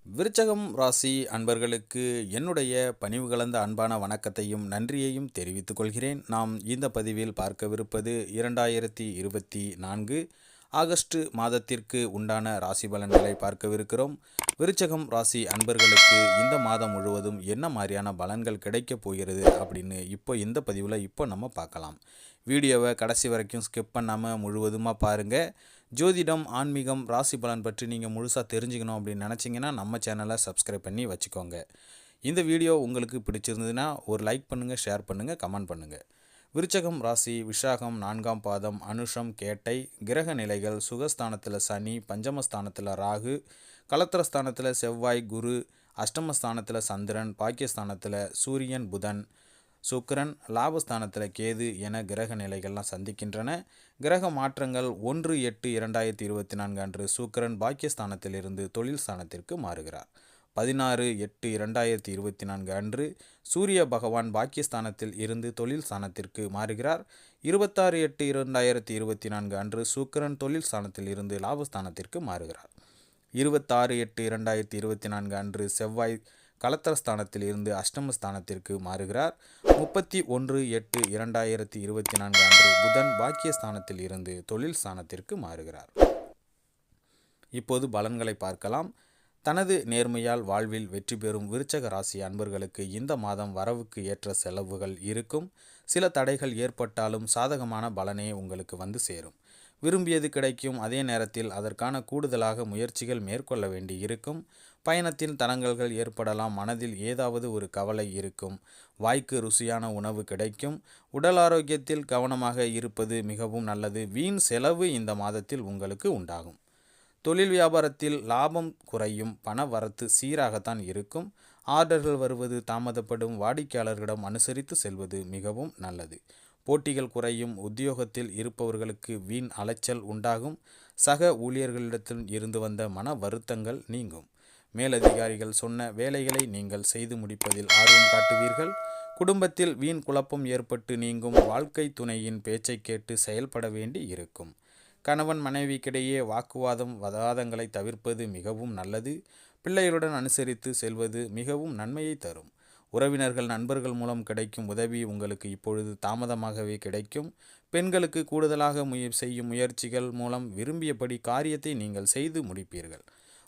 விருச்சகம் ராசி அன்பர்களுக்கு என்னுடைய பணிவு கலந்த அன்பான வணக்கத்தையும் நன்றியையும் தெரிவித்துக் கொள்கிறேன். நாம் இந்த பதிவில் பார்க்கவிருப்பது 2024 ஆகஸ்ட் மாதத்திற்கு உண்டான ராசி பலன்களை பார்க்கவிருக்கிறோம். விருச்சகம் ராசி அன்பர்களுக்கு இந்த மாதம் முழுவதும் என்ன மாதிரியான பலன்கள் கிடைக்கப் போகிறது அப்படின்னு இந்த பதிவில் நம்ம பார்க்கலாம். வீடியோவை கடைசி வரைக்கும் ஸ்கிப் பண்ணாமல் முழுவதுமாக பாருங்கள். ஜோதிடம், ஆன்மீகம், ராசி பலன் பற்றி நீங்கள் முழுசாக தெரிஞ்சுக்கணும் அப்படின்னு நினச்சிங்கன்னா நம்ம சேனலை சப்ஸ்கிரைப் பண்ணி வச்சுக்கோங்க. இந்த வீடியோ உங்களுக்கு பிடிச்சிருந்ததுன்னா ஒரு லைக் பண்ணுங்கள், ஷேர் பண்ணுங்கள், கமெண்ட் பண்ணுங்கள். விருச்சகம் ராசி விஷாகம் 4ஆம் பாதம், அனுஷம், கேட்டை. கிரக நிலைகள்: சுகஸ்தானத்தில் சனி, பஞ்சமஸ்தானத்தில் ராகு, கலத்திரஸ்தானத்தில் செவ்வாய், குரு, அஷ்டமஸ்தானத்தில் சந்திரன், பாக்கியஸ்தானத்தில் சூரியன், புதன், சுக்கிரன், லாபஸ்தானத்தில் கேது என கிரக நிலைகள்லாம் சந்திக்கின்றன. கிரக மாற்றங்கள்: 1/8/2024 அன்று சுக்கிரன் பாக்கியஸ்தானத்திலிருந்து தொழில் ஸ்தானத்திற்கு மாறுகிறார். 16/8/2024 அன்று சூரிய பகவான் பாக்கியஸ்தானத்தில் இருந்து தொழில் ஸ்தானத்திற்கு மாறுகிறார். 26/8/2024 அன்று சுக்கிரன் தொழில் ஸ்தானத்தில் இருந்து லாபஸ்தானத்திற்கு மாறுகிறார். 26/8/2024 அன்று செவ்வாய் கலத்திரஸ்தானத்தில் இருந்து அஷ்டமஸ்தானத்திற்கு மாறுகிறார். 31/8/2024 அன்று புதன் பாக்கியஸ்தானத்தில் இருந்து தொழில் ஸ்தானத்திற்கு மாறுகிறார். இப்போது பலன்களை பார்க்கலாம். தனது நேர்மையால் வாழ்வில் வெற்றி பெறும் விருச்சக ராசி அன்பர்களுக்கு இந்த மாதம் வரவுக்கு ஏற்ற செலவுகள் இருக்கும். சில தடைகள் ஏற்பட்டாலும் சாதகமான பலனே உங்களுக்கு வந்து சேரும். விரும்பியது கிடைக்கும். அதே நேரத்தில் அதற்கான கூடுதலாக முயற்சிகள் மேற்கொள்ள வேண்டி இருக்கும். பயணத்தில் தடங்கல்கள் ஏற்படலாம். மனதில் ஏதாவது ஒரு கவலை இருக்கும். வாய்க்கு ருசியான உணவு கிடைக்கும். உடல் ஆரோக்கியத்தில் கவனமாக இருப்பது மிகவும் நல்லது. வீண் செலவு இந்த மாதத்தில் உங்களுக்கு உண்டாகும். தொழில் வியாபாரத்தில் லாபம் குறையும். பண வரத்து சீராகத்தான் இருக்கும். ஆர்டர்கள் வருவது தாமதப்படும். வாடிக்கையாளர்களிடம் அனுசரித்து செல்வது மிகவும் நல்லது. போட்டிகள் குறையும். உத்தியோகத்தில் இருப்பவர்களுக்கு வீண் அலைச்சல் உண்டாகும். சக ஊழியர்களிடத்தில் இருந்து வந்த மன வருத்தங்கள் நீங்கும். மேலதிகாரிகள் சொன்ன வேலைகளை நீங்கள் செய்து முடிப்பதில் ஆர்வம் காட்டுவீர்கள். குடும்பத்தில் வீண் குழப்பம் ஏற்பட்டு நீங்கும். வாழ்க்கை துணையின் பேச்சை கேட்டு செயல்பட வேண்டி இருக்கும். கணவன் மனைவிக்கிடையே வாக்குவாதங்களை தவிர்ப்பது மிகவும் நல்லது. பிள்ளைகளுடன் அனுசரித்து செல்வது மிகவும் நன்மையை தரும். உறவினர்கள், நண்பர்கள் மூலம் கிடைக்கும் உதவி உங்களுக்கு இப்பொழுது தாமதமாகவே கிடைக்கும். பெண்களுக்கு கூடுதலாக செய்யும் முயற்சிகள் மூலம் விரும்பியபடி காரியத்தை நீங்கள் செய்து முடிப்பீர்கள்.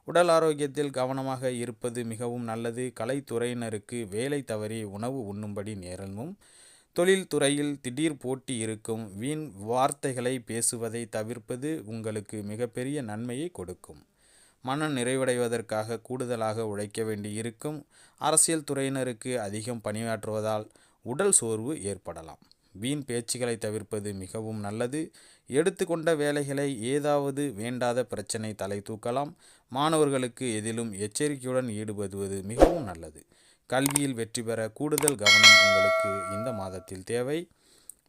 உடல் ஆரோக்கியத்தில் கவனமாக இருப்பது மிகவும் நல்லது. கலைத்துறையினருக்கு வேலை தவறி உணவு உண்ணும்படி நேரமும். தொழில் துறையில் திடீர் போட்டி இருக்கும். வீண் வார்த்தைகளை பேசுவதை தவிர்ப்பது உங்களுக்கு மிகப்பெரிய நன்மையை கொடுக்கும். மன நிறைவடைவதற்காக கூடுதலாக உழைக்க வேண்டி இருக்கும். அரசியல் துறையினருக்கு அதிகம் பணியாற்றுவதால் உடல் சோர்வு ஏற்படலாம். வீண் பேச்சுகளை தவிர்ப்பது மிகவும் நல்லது. எடுத்துக்கொண்ட வேலைகளை ஏதாவது வேண்டாத பிரச்சனை தலை தூக்கலாம். மாணவர்களுக்கு எதிலும் எச்சரிக்கையுடன் ஈடுபடுவது மிகவும் நல்லது. கல்வியில் வெற்றி பெற கூடுதல் கவனம் உங்களுக்கு இந்த மாதத்தில் தேவை.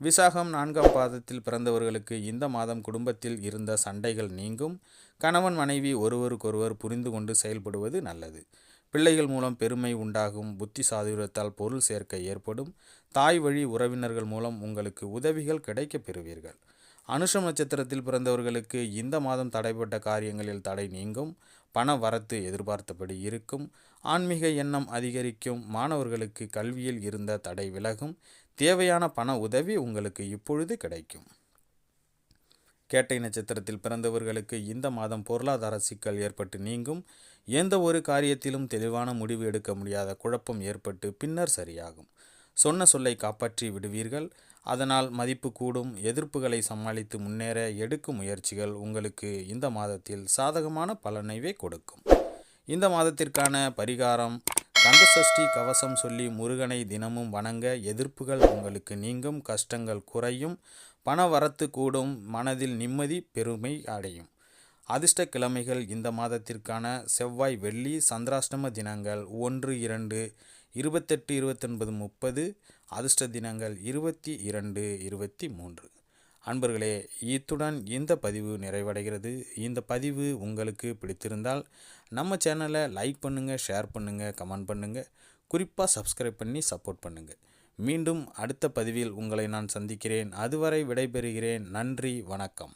விசாகம் 4ஆம் பாதத்தில் பிறந்தவர்களுக்கு இந்த மாதம் குடும்பத்தில் இருந்த சண்டைகள் நீங்கும். கணவன் மனைவி ஒருவருக்கொருவர் புரிந்து கொண்டு செயல்படுவது நல்லது. பிள்ளைகள் மூலம் பெருமை உண்டாகும். புத்தி சாதுரியத்தால் பொருள் சேர்க்கை ஏற்படும். தாய் வழி உறவினர்கள் மூலம் உங்களுக்கு உதவிகள் கிடைக்கப் பெறுவீர்கள். அனுஷம் நட்சத்திரத்தில் பிறந்தவர்களுக்கு இந்த மாதம் தடைப்பட்ட காரியங்களில் தடை நீங்கும். பண வரத்து எதிர்பார்த்தபடி இருக்கும். ஆன்மீக எண்ணம் அதிகரிக்கும். மாணவர்களுக்கு கல்வியில் இருந்த தடை விலகும். தேவையான பண உதவி உங்களுக்கு இப்பொழுது கிடைக்கும். கேட்டை நட்சத்திரத்தில் பிறந்தவர்களுக்கு இந்த மாதம் பொருளாதார சிக்கல் ஏற்பட்டு நீங்கும். எந்த ஒரு காரியத்திலும் தெளிவான முடிவு எடுக்க முடியாத குழப்பம் ஏற்பட்டு பின்னர் சரியாகும். சொன்ன சொல்லை காப்பாற்றி விடுவீர்கள். அதனால் மதிப்பு கூடும். எதிர்ப்புகளை சமாளித்து முன்னேற எடுக்கும் முயற்சிகள் உங்களுக்கு இந்த மாதத்தில் சாதகமான பலனைவே கொடுக்கும். இந்த மாதத்திற்கான பரிகாரம்: கந்தசஷ்டி கவசம் சொல்லி முருகனை தினமும் வணங்க. எதிர்ப்புகள் உங்களுக்கு நீங்கும். கஷ்டங்கள் குறையும். பண வரத்து கூடும். மனதில் நிம்மதி, பெருமை அடையும். அதிர்ஷ்ட கிழமைகள் இந்த மாதத்திற்கான செவ்வாய், வெள்ளி. சந்திராஷ்டம தினங்கள் 1, 2, 28, 29, 30. அதிர்ஷ்ட தினங்கள் 22, 23. அன்பர்களே, இத்துடன் இந்த பதிவு நிறைவடைகிறது. இந்த பதிவு உங்களுக்கு பிடித்திருந்தால் நம்ம சேனலை லைக் பண்ணுங்கள், ஷேர் பண்ணுங்கள், கமெண்ட் பண்ணுங்கள். குறிப்பாக சப்ஸ்கிரைப் பண்ணி சப்போர்ட் பண்ணுங்கள். மீண்டும் அடுத்த பதிவில் உங்களை நான் சந்திக்கிறேன். அதுவரை விடைபெறுகிறேன். நன்றி, வணக்கம்.